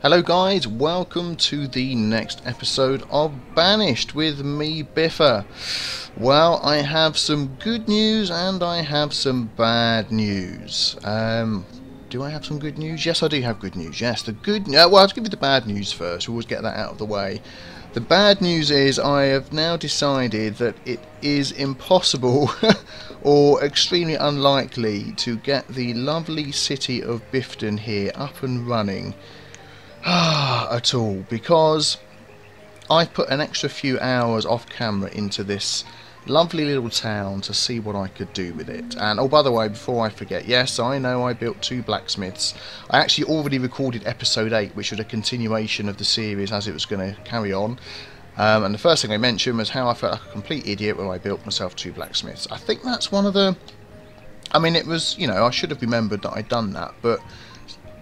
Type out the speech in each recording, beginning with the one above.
Hello guys, welcome to the next episode of Banished with me, Biffa. Well, I have some good news and I have some bad news. Do I have some good news? Yes, I do have good news. Yes, well, I'll give you the bad news first. We'll always get that out of the way. The bad news is I have now decided that it is impossible or extremely unlikely to get the lovely city of Bifton here up and running at all, because I've put an extra few hours off camera into this lovely little town to see what I could do with it. And oh, by the way, before I forget, yes, I know I built 2 blacksmiths. I actually already recorded episode 8, which was a continuation of the series as it was going to carry on. And the first thing I mentioned was how I felt like a complete idiot when I built myself 2 blacksmiths. I think that's one of the... I mean, it was, you know, I should have remembered that I'd done that, but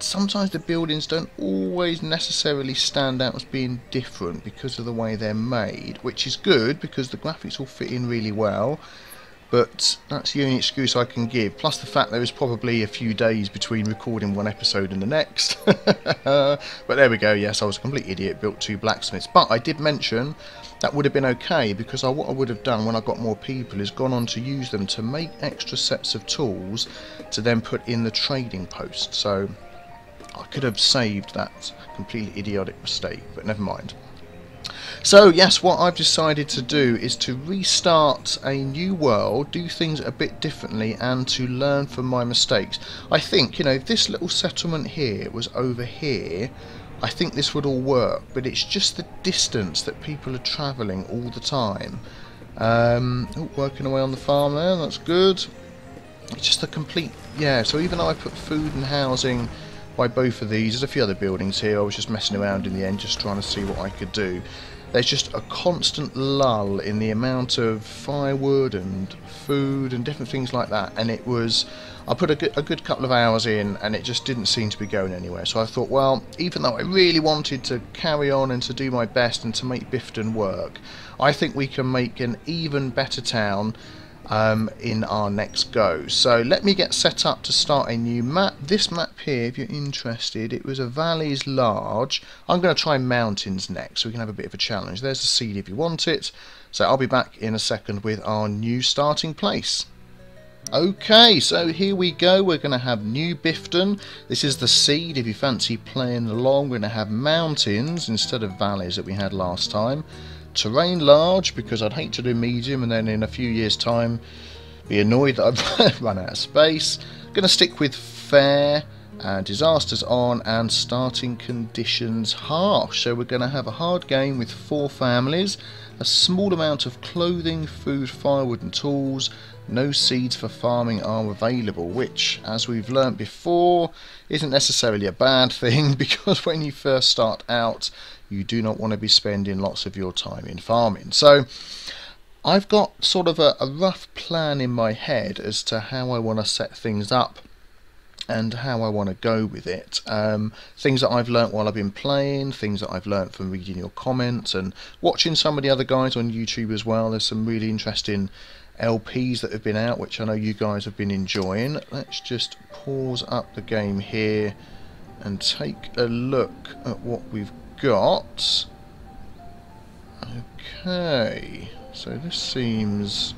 sometimes the buildings don't always necessarily stand out as being different because of the way they're made, which is good because the graphics all fit in really well, but that's the only excuse I can give, plus the fact there was probably a few days between recording one episode and the next. But there we go. Yes, I was a complete idiot, built 2 blacksmiths, but I did mention that would have been okay, because what I would have done when I got more people is gone on to use them to make extra sets of tools to then put in the trading post. So I could have saved that completely idiotic mistake, but never mind. So yes, what I've decided to do is to restart a new world, do things a bit differently, and to learn from my mistakes. I think, you know, if this little settlement here was over here, I think this would all work, but it's just the distance that people are travelling all the time. Oh, working away on the farm there, that's good. It's just a complete, yeah, so even though I put food and housing by both of these, there's a few other buildings here, I was just messing around in the end, just trying to see what I could do. There's just a constant lull in the amount of firewood and food and different things like that, and it was, I put a good couple of hours in and it just didn't seem to be going anywhere. So I thought, well, even though I really wanted to carry on and to do my best and to make Bifton work, I think we can make an even better town in our next go. So let me get set up to start a new map. This map here, if you're interested, it was a valleys large. I'm going to try mountains next so we can have a bit of a challenge. There's the seed if you want it. So I'll be back in a second with our new starting place. Okay, so here we go. We're going to have New Bifton. This is the seed if you fancy playing along. We're going to have mountains instead of valleys that we had last time. Terrain large, because I'd hate to do medium and then in a few years time be annoyed that I've run out of space. Going to stick with fair, disasters on, and starting conditions harsh. So we're going to have a hard game with 4 families, a small amount of clothing, food, firewood and tools. No seeds for farming are available, which, as we've learnt before, isn't necessarily a bad thing, because when you first start out you do not want to be spending lots of your time in farming. So I've got sort of a rough plan in my head as to how I want to set things up and how I want to go with it. Things that I've learnt while I've been playing, things that I've learnt from reading your comments and watching some of the other guys on YouTube as well. There's some really interesting LPs that have been out, which I know you guys have been enjoying. Let's just pause up the game here and take a look at what we've got. Okay, so this seems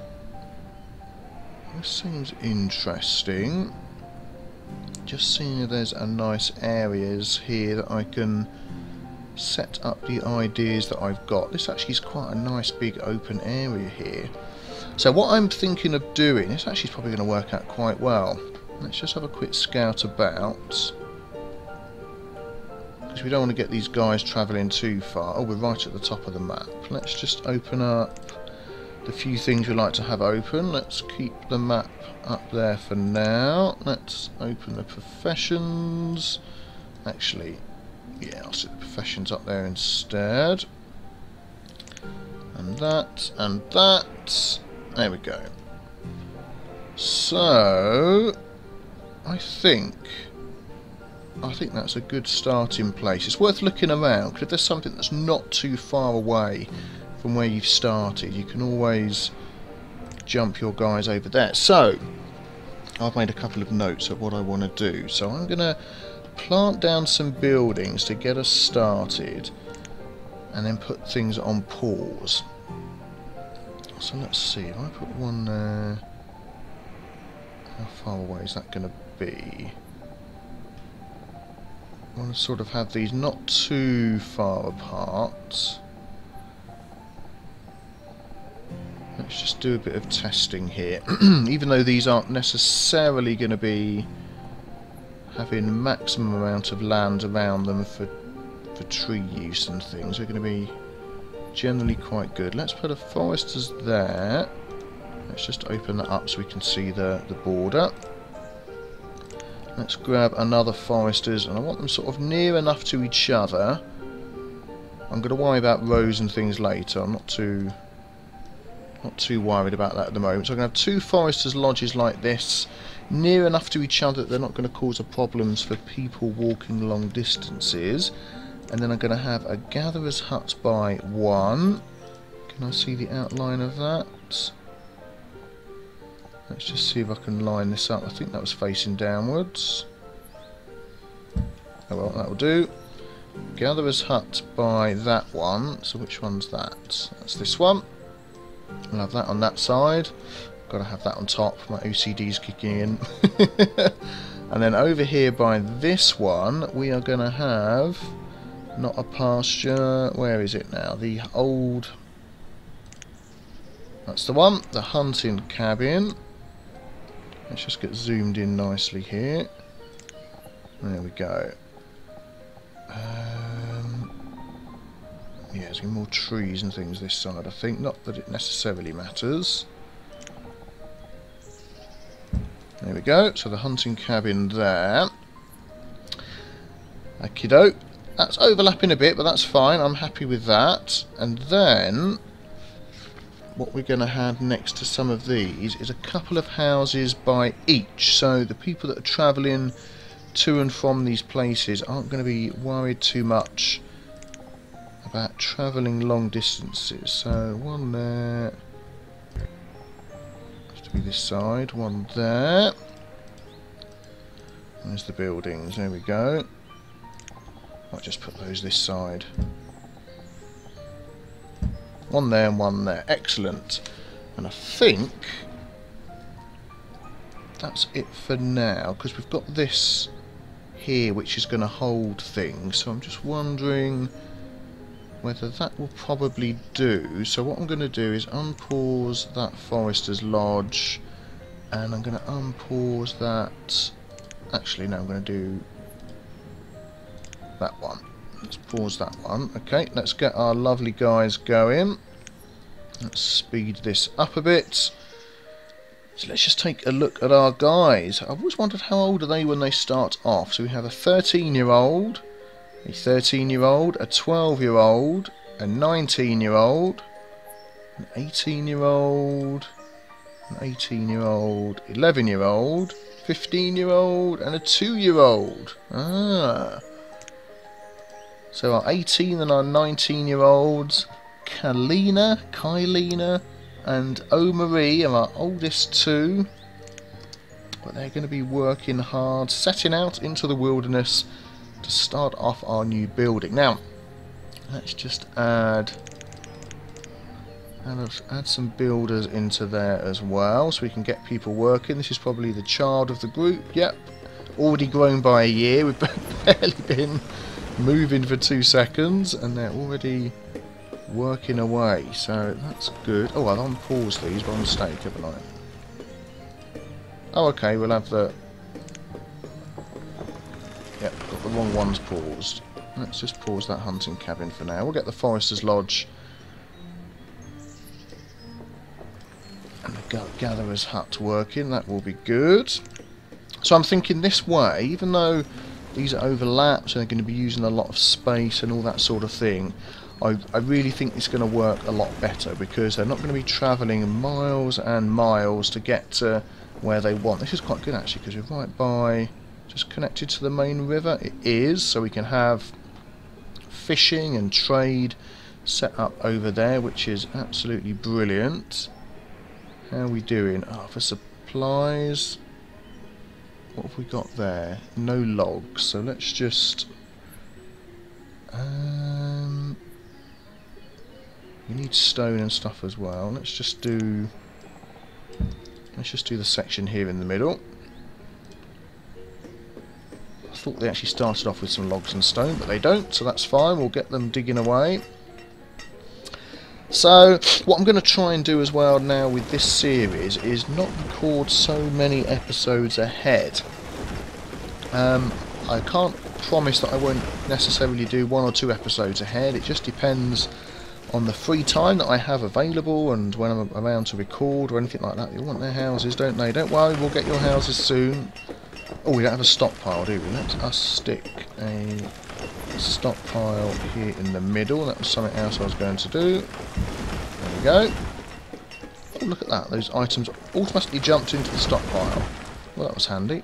interesting. Just seeing if there's a nice areas here that I can set up the ideas that I've got. This actually is quite a nice big open area here. So what I'm thinking of doing, this actually is probably going to work out quite well. Let's just have a quick scout about, because we don't want to get these guys travelling too far. Oh, we're right at the top of the map. Let's just open up the few things we like to have open. Let's keep the map up there for now. Let's open the professions. Actually, yeah, I'll set the professions up there instead. And that, and that. There we go. So I think that's a good starting place. It's worth looking around, because if there's something that's not too far away from where you've started, you can always jump your guys over there. So I've made a couple of notes of what I want to do. So I'm going to plant down some buildings to get us started, and then put things on pause. So let's see, if I put one there, how far away is that going to be? I want to sort of have these not too far apart. Let's just do a bit of testing here. Even though these aren't necessarily going to be having maximum amount of land around them for tree use and things, they're going to be generally quite good. Let's put a foresters there. Let's just open that up so we can see the border. Let's grab another foresters, and I want them sort of near enough to each other. I'm going to worry about rows and things later. I'm not too worried about that at the moment. So I'm going to have two foresters lodges like this, near enough to each other that they're not going to cause problems for people walking long distances. And then I'm going to have a gatherer's hut by one. Can I see the outline of that? Let's just see if I can line this up. I think that was facing downwards. Oh well, that'll do. Gatherer's hut by that one. So which one's that? That's this one. I'll have that on that side. Got to have that on top. My OCD's kicking in. And then over here by this one, we are going to have not a pasture. Where is it now? The old. That's the one. The hunting cabin. Let's just get zoomed in nicely here. There we go. Yeah, there's more trees and things this side, I think. Not that it necessarily matters. There we go. So the hunting cabin there. Okie doke. That's overlapping a bit, but that's fine. I'm happy with that. And then what we're going to have next to some of these is a couple of houses by each. So the people that are travelling to and from these places aren't going to be worried too much about travelling long distances. So one there, has to be this side, one there. There's the buildings, there we go. I'll just put those this side. One there and one there, excellent. And I think that's it for now, because we've got this here which is going to hold things, so I'm just wondering whether that will probably do. So what I'm going to do is unpause that Forester's Lodge, and I'm going to unpause that. Actually, no, I'm going to do that one. Let's pause that one. Okay, let's get our lovely guys going. Let's speed this up a bit. So let's just take a look at our guys. I've always wondered how old are they when they start off. So we have a 13-year-old, a 13-year-old, a 12-year-old, a 19-year-old, an 18-year-old, an 18-year-old, 11-year-old, 15-year-old, and a 2-year-old. Ah. So our 18 and our 19-year-olds, Kylina, and O-Marie are our oldest two. But they're going to be working hard, setting out into the wilderness to start off our new building. Now, let's just add some builders into there as well, so we can get people working. This is probably the child of the group. Yep, already grown by a year. We've barely been moving for 2 seconds, and they're already working away, so that's good. Oh, I've unpaused these by mistake, haven't I? Oh, okay, we'll have the... Yep, got the wrong ones paused. Let's just pause that hunting cabin for now. We'll get the Forester's Lodge and the Gatherer's Hut working. That will be good. So I'm thinking this way, even though these are overlaps and they're going to be using a lot of space and all that sort of thing, I really think it's going to work a lot better, because they're not going to be travelling miles and miles to get to where they want. This is quite good actually, because we're right by, just connected to the main river. It is, so we can have fishing and trade set up over there, which is absolutely brilliant. How are we doing? Oh, for supplies, What have we got there? No logs, so let's just... we need stone and stuff as well. Let's just do the section here in the middle. I thought they actually started off with some logs and stone, but they don't, so that's fine. We'll get them digging away. So, what I'm going to try and do as well now with this series is not record so many episodes ahead. I can't promise that I won't necessarily do 1 or 2 episodes ahead. It just depends on the free time that I have available and when I'm around to record or anything like that. They want their houses, don't they? Don't worry, we'll get your houses soon. Oh, we don't have a stockpile, do we? Let us stick a stockpile here in the middle. That was something else I was going to do. There we go. Oh, look at that. Those items automatically jumped into the stockpile. Well, that was handy.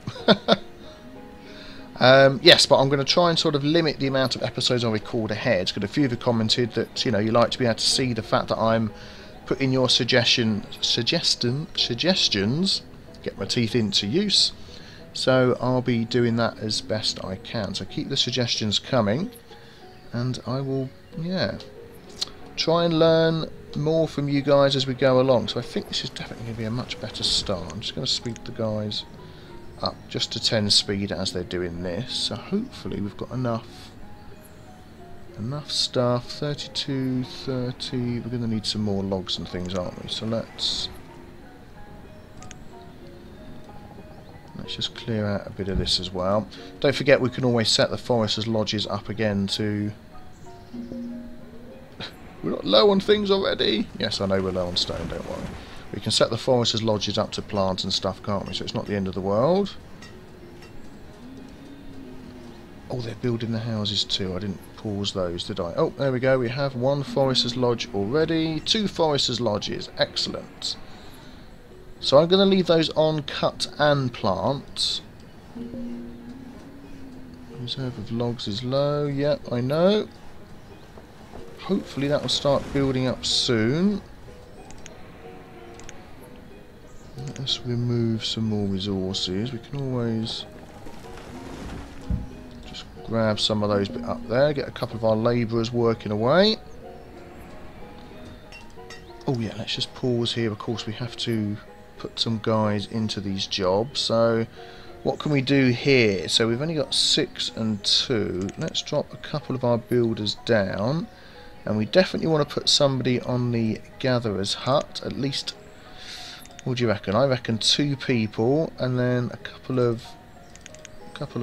Yes, but I'm going to try and sort of limit the amount of episodes I record ahead, because a few of you commented that, you know, you like to be able to see the fact that I'm putting your suggestions, get my teeth into use. So I'll be doing that as best I can. So keep the suggestions coming, and I will, yeah, try and learn more from you guys as we go along. So I think this is definitely going to be a much better start. I'm just going to speed the guys up just to 10 speed as they're doing this. So hopefully we've got enough stuff. 32, 30. We're going to need some more logs and things, aren't we? So let's just clear out a bit of this as well. Don't forget, we can always set the foresters' lodges up again to... We're not low on things already? Yes, I know we're low on stone, don't worry. We can set the foresters' lodges up to plants and stuff, can't we? So it's not the end of the world. Oh, they're building the houses too. I didn't pause those, did I? Oh, there we go. We have 1 forester's lodge already. 2 forester's lodges. Excellent. So I'm going to leave those on cut and plant. Reserve of logs is low. Yep, I know. Hopefully that will start building up soon. Let's remove some more resources. We can always just grab some of those bit up there. Get a couple of our labourers working away. Oh yeah, let's just pause here. Of course we have to put some guys into these jobs. So what can we do here? So we've only got 6 and 2. Let's drop a couple of our builders down, and we definitely want to put somebody on the gatherer's hut. At least, what do you reckon? I reckon 2 people, and then a couple of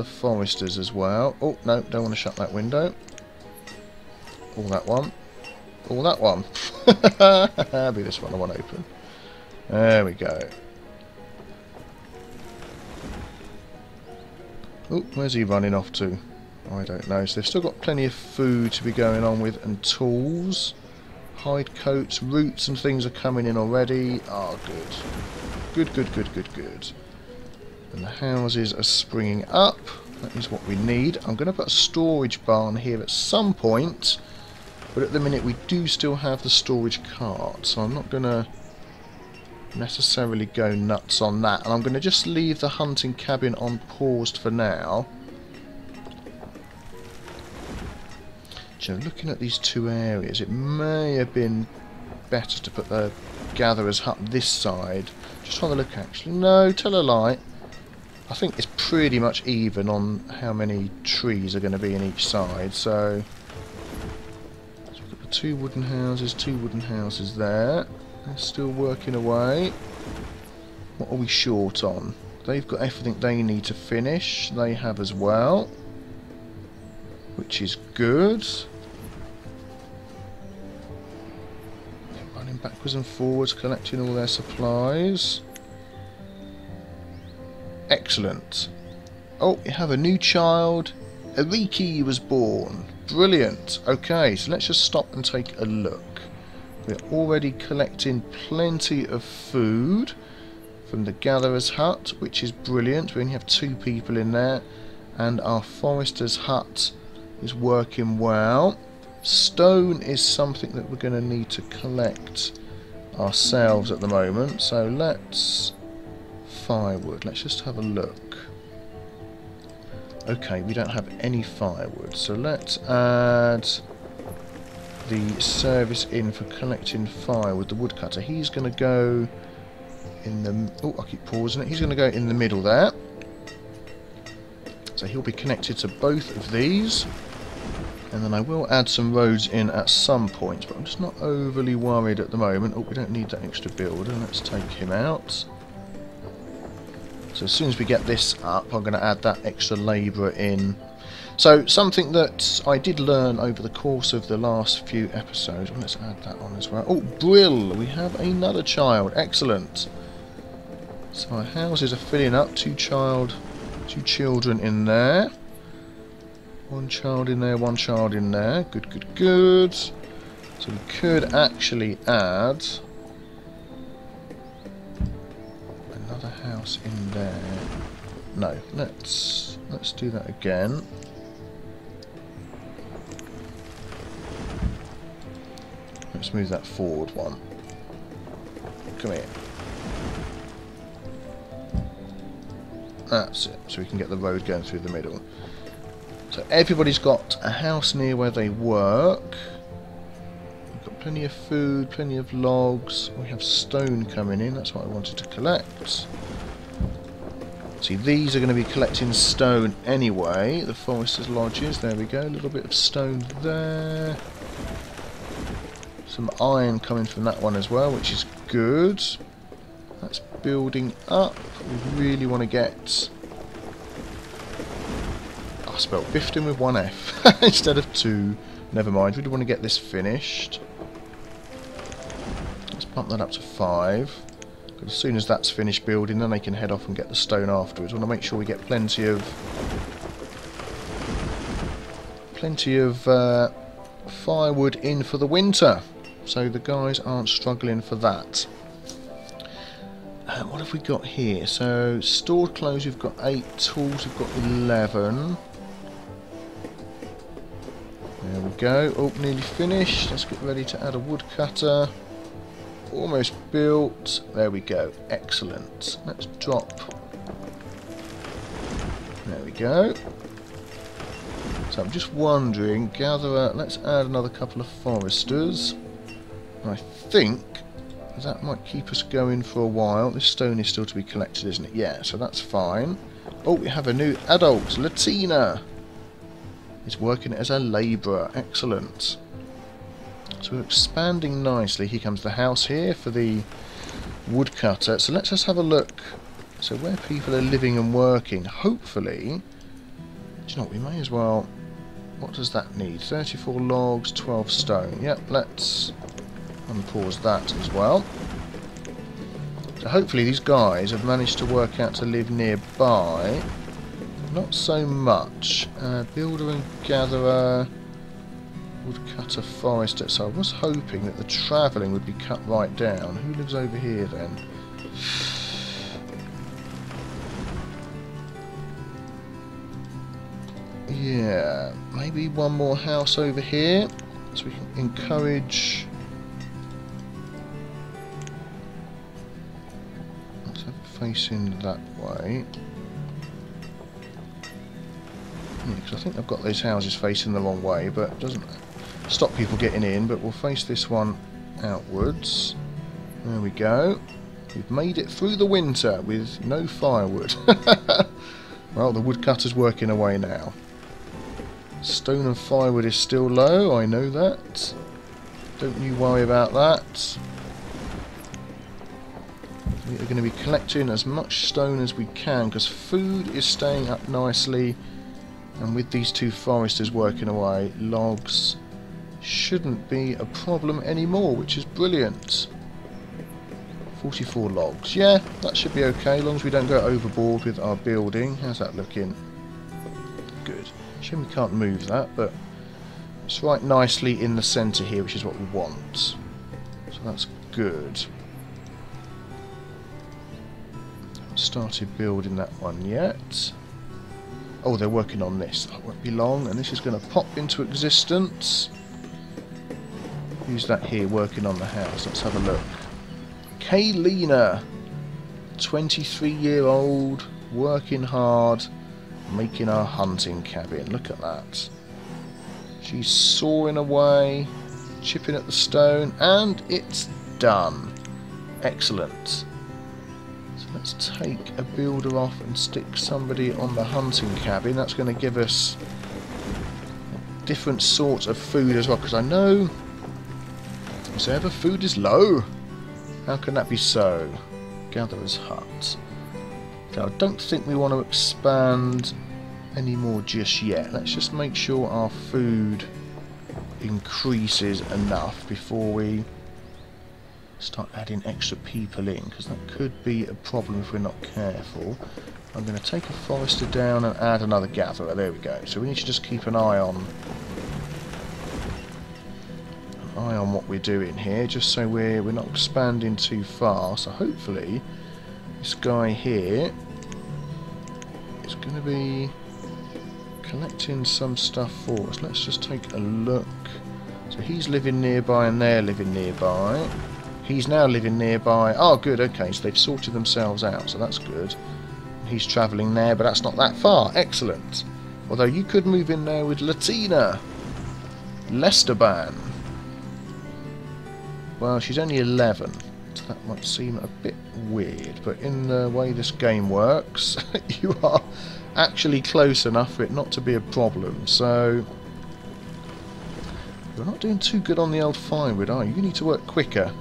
foresters as well. Oh no, don't want to shut that window. All that one. All that one. That'll be this one I want open. There we go. Oh, where's he running off to? I don't know. So they've still got plenty of food to be going on with, and tools. Hide coats, roots and things are coming in already. Oh, good. Good, good, good, good, good. And the houses are springing up. That is what we need. I'm going to put a storage barn here at some point, but at the minute we do still have the storage cart, so I'm not going to necessarily go nuts on that, and I'm going to just leave the hunting cabin on paused for now. So looking at these 2 areas, it may have been better to put the gatherer's hut this side. Just have a look actually. No, tell a lie. I think it's pretty much even on how many trees are going to be in each side. So we've got the 2 wooden houses there. They're still working away. What are we short on? They've got everything they need to finish. They have as well, which is good. They're running backwards and forwards, collecting all their supplies. Excellent. Oh, you have a new child. Ariki was born. Brilliant. Okay, so let's just stop and take a look. We're already collecting plenty of food from the gatherer's hut, which is brilliant. We only have 2 people in there, and our forester's hut is working well. Stone is something that we're going to need to collect ourselves at the moment, so let's firewood. Let's just have a look. Okay, we don't have any firewood, so let's add the service in for collecting firewood, the woodcutter. He's going to go in the... Oh, I keep pausing it. He's going to go in the middle there. So he'll be connected to both of these. And then I will add some roads in at some point, but I'm just not overly worried at the moment. Oh, we don't need that extra builder. Let's take him out. So as soon as we get this up, I'm going to add that extra labourer in. So something that I did learn over the course of the last few episodes. Well, let's add that on as well. Oh, Brill! We have another child. Excellent. So our houses are filling up. Two children in there. One child in there, one child in there. Good, good, good. So we could actually add another house in there. No, let's do that again. Let's move that forward one. Come here. That's it. So we can get the road going through the middle. So everybody's got a house near where they work. We've got plenty of food, plenty of logs. We have stone coming in. That's what I wanted to collect. See, these are going to be collecting stone anyway. The foresters' lodges. There we go. A little bit of stone there. Some iron coming from that one as well, which is good. That's building up. We really want to get... I spelled Bifton with one F instead of two. Never mind. We really want to get this finished. Let's pump that up to 5. Because as soon as that's finished building, then they can head off and get the stone afterwards. We want to make sure we get plenty of firewood in for the winter, so the guys aren't struggling for that. What have we got here? So stored clothes, we've got 8. Tools, we've got 11. There we go. Oh, nearly finished. Let's get ready to add a woodcutter. Almost built. There we go. Excellent. Let's drop. There we go. So I'm just wondering, gatherer, let's add another couple of foresters. I think that might keep us going for a while. This stone is still to be collected, isn't it? Yeah, so that's fine. Oh, we have a new adult, Latina. He's working as a labourer. Excellent. So we're expanding nicely. Here comes the house here for the woodcutter. So let's just have a look. So where people are living and working, hopefully... Do you know what, we may as well... What does that need? 34 logs, 12 stone. Yep, let's unpause that as well. So hopefully these guys have managed to work out to live nearby. Not so much. Builder and gatherer, woodcutter, forester. So I was hoping that the travelling would be cut right down. Who lives over here then? Yeah, maybe one more house over here, so we can encourage. Let's have it facing that way. Because I think I've got those houses facing the wrong way, but it doesn't stop people getting in. But we'll face this one outwards. There we go. We've made it through the winter with no firewood. Well, the woodcutter's working away now. Stone and firewood is still low, I know that. Don't you worry about that. We are going to be collecting as much stone as we can, because food is staying up nicely. And with these two foresters working away, logs shouldn't be a problem anymore, which is brilliant. 44 logs. Yeah, that should be okay, as long as we don't go overboard with our building. How's that looking? Good. Shame we can't move that, but it's right nicely in the centre here, which is what we want. So that's good. Haven't started building that one yet. Oh, they're working on this. That won't be long, and this is going to pop into existence. Who's that here working on the house? Let's have a look. Kaylina, 23-year-old, working hard. making our hunting cabin. Look at that. She's sawing away, chipping at the stone, and it's done. Excellent. So let's take a builder off and stick somebody on the hunting cabin. That's going to give us different sorts of food as well, because I know so ever food is low. How can that be so? Gatherer's hut. Okay, I don't think we want to expand any more just yet. Let's just make sure our food increases enough before we start adding extra people in, because that could be a problem if we're not careful. I'm going to take a forester down and add another gatherer. There we go. So we need to just keep an eye on what we're doing here, just so we're not expanding too far. So hopefully this guy here is going to be collecting some stuff for us. Let's just take a look. So he's living nearby and they're living nearby. He's now living nearby. Oh good, okay, so they've sorted themselves out, so that's good. He's travelling there, but that's not that far. Excellent. Although you could move in there with Latina. Lesteban. Well, she's only 11, so that might seem a bit weird, but in the way this game works, you are actually close enough for it not to be a problem. So you're not doing too good on the old firewood, are you? You need to work quicker.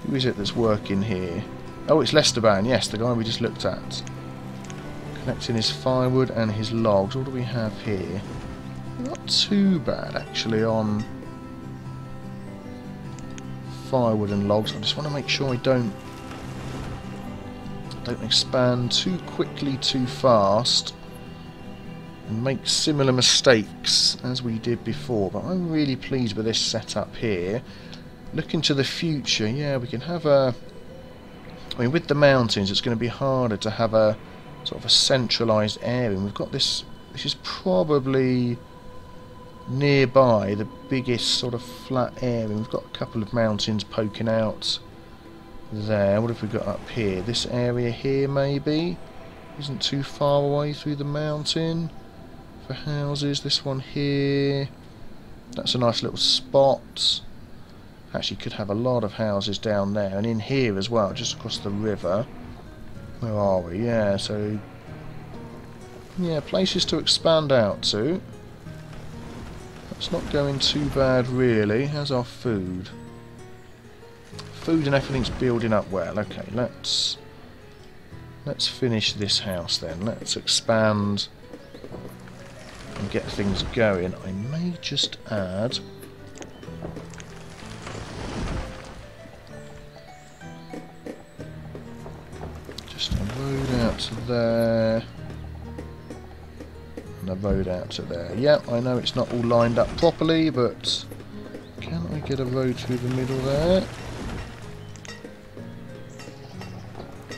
Who is it that's working here? Oh, it's Lesteban, yes, the guy we just looked at. Collecting his firewood and his logs. What do we have here? Not too bad, actually, on firewood and logs. I just want to make sure I don't expand too quickly, too fast, and make similar mistakes as we did before. But I'm really pleased with this setup here. Looking to the future, yeah, we can have a... I mean, with the mountains, it's going to be harder to have a sort of a centralised area. And we've got this is probably nearby the biggest sort of flat area. We've got a couple of mountains poking out there. What have we got up here? This area here maybe isn't too far away through the mountain for houses. This one here, that's a nice little spot. Actually could have a lot of houses down there, and in here as well, just across the river. Where are we? Yeah, so yeah, places to expand out to. It's not going too bad really. How's our food? Food and everything's building up well. Okay, let's finish this house then. Let's expand and get things going. I may just add just a road out to there. A road out to there. Yep, I know it's not all lined up properly, but can I get a road through the middle there?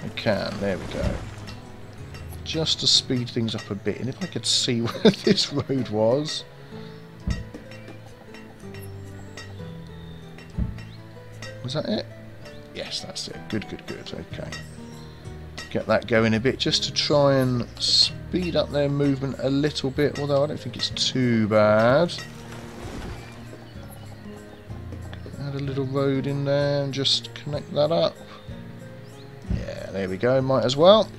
I can, there we go. Just to speed things up a bit, and if I could see where this road was. Was that it? Yes, that's it. Good, good, good. Okay. Get that going a bit just to try and speed up their movement a little bit, although I don't think it's too bad. Add a little road in there and just connect that up. Yeah, there we go, might as well.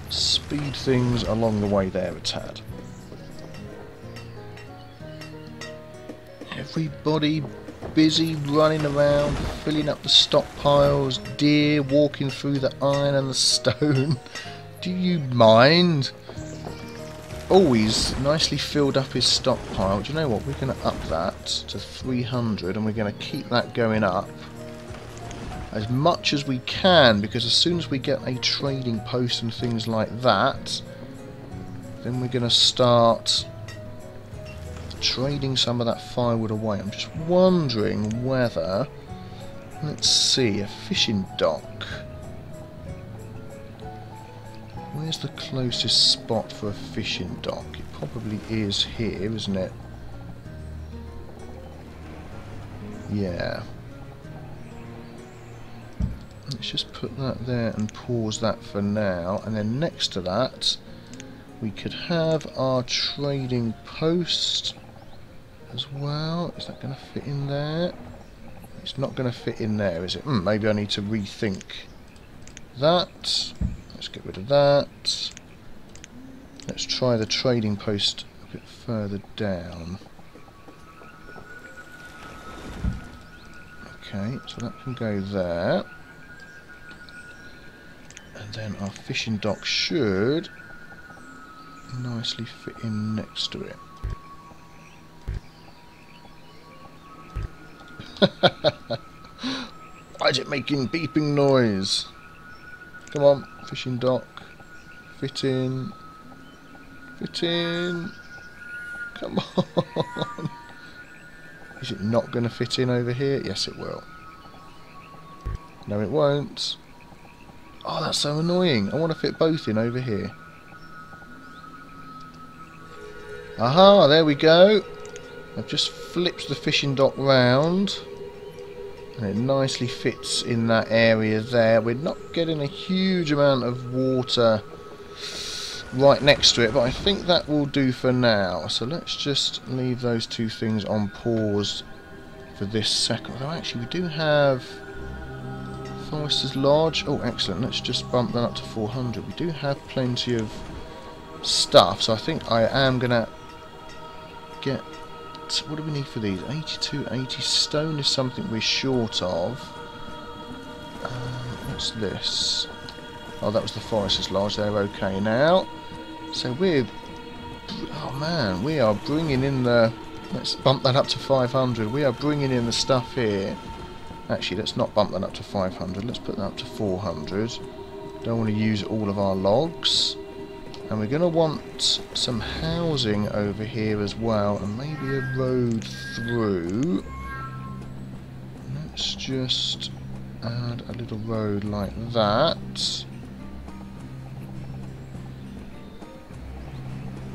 Speed things along the way there a tad. Everybody busy running around, filling up the stockpiles, deer walking through the iron and the stone. Do you mind? Always nicely filled up his stockpile. Do you know what? We're going to up that to 300 and we're going to keep that going up as much as we can, because as soon as we get a trading post and things like that, then we're going to start trading some of that firewood away. I'm just wondering whether, let's see, a fishing dock. Where's the closest spot for a fishing dock? It probably is here, isn't it? Yeah. Let's just put that there and pause that for now. And then next to that, we could have our trading post as well. Is that going to fit in there? It's not going to fit in there, is it? Maybe I need to rethink that. Let's get rid of that. Let's try the trading post a bit further down. Okay, so that can go there. And then our fishing dock should nicely fit in next to it. Why is it making beeping noise? Come on, fishing dock. Fit in. Fit in. Come on. Is it not going to fit in over here? Yes, it will. No, it won't. Oh, that's so annoying. I want to fit both in over here. Aha, there we go. I've just flipped the fishing dock round and it nicely fits in that area there. We're not getting a huge amount of water right next to it, but I think that will do for now. So let's just leave those two things on pause for this second. Although actually we do have Forester's Lodge. Oh, excellent. Let's just bump that up to 400. We do have plenty of stuff, so I think I am going to get... What do we need for these? 82, 80 stone is something we're short of. What's this? Oh, that was the Forester's Lodge. They're okay now. So we're... Oh man, we are bringing in the... Let's bump that up to 500. We are bringing in the stuff here. Actually, let's not bump that up to 500. Let's put that up to 400. Don't want to use all of our logs. And we're going to want some housing over here as well, and maybe a road through. Let's just add a little road like that.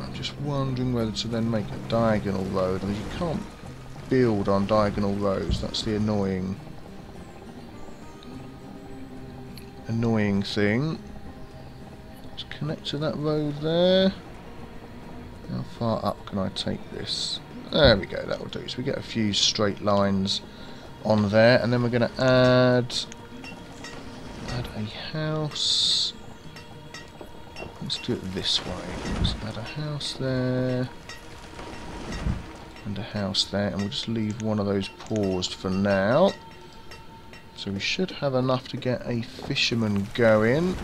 I'm just wondering whether to then make a diagonal road. I mean, you can't build on diagonal roads. That's the annoying thing. Let's connect to that road there. How far up can I take this? There we go, that will do. So we get a few straight lines on there, and then we're going to add a house. Let's do it this way. Let's add a house there and a house there, and we'll just leave one of those paused for now. So we should have enough to get a fisherman going.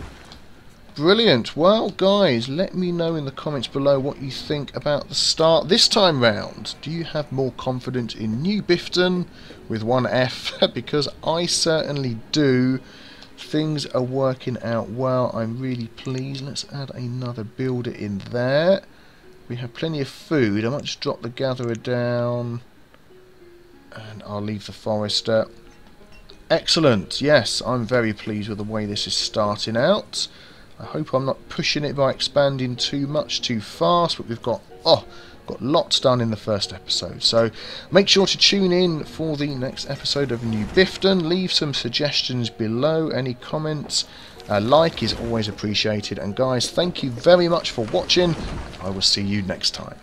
Brilliant. Well, guys, let me know in the comments below what you think about the start this time round. Do you have more confidence in New Bifton with one F? Because I certainly do. Things are working out well. I'm really pleased. Let's add another builder in there. We have plenty of food. I might just drop the gatherer down, and I'll leave the forester. Excellent. Yes, I'm very pleased with the way this is starting out. I hope I'm not pushing it by expanding too much too fast, but we've got lots done in the first episode. So make sure to tune in for the next episode of New Bifton. Leave some suggestions below, any comments. A like is always appreciated. And guys, thank you very much for watching. I will see you next time.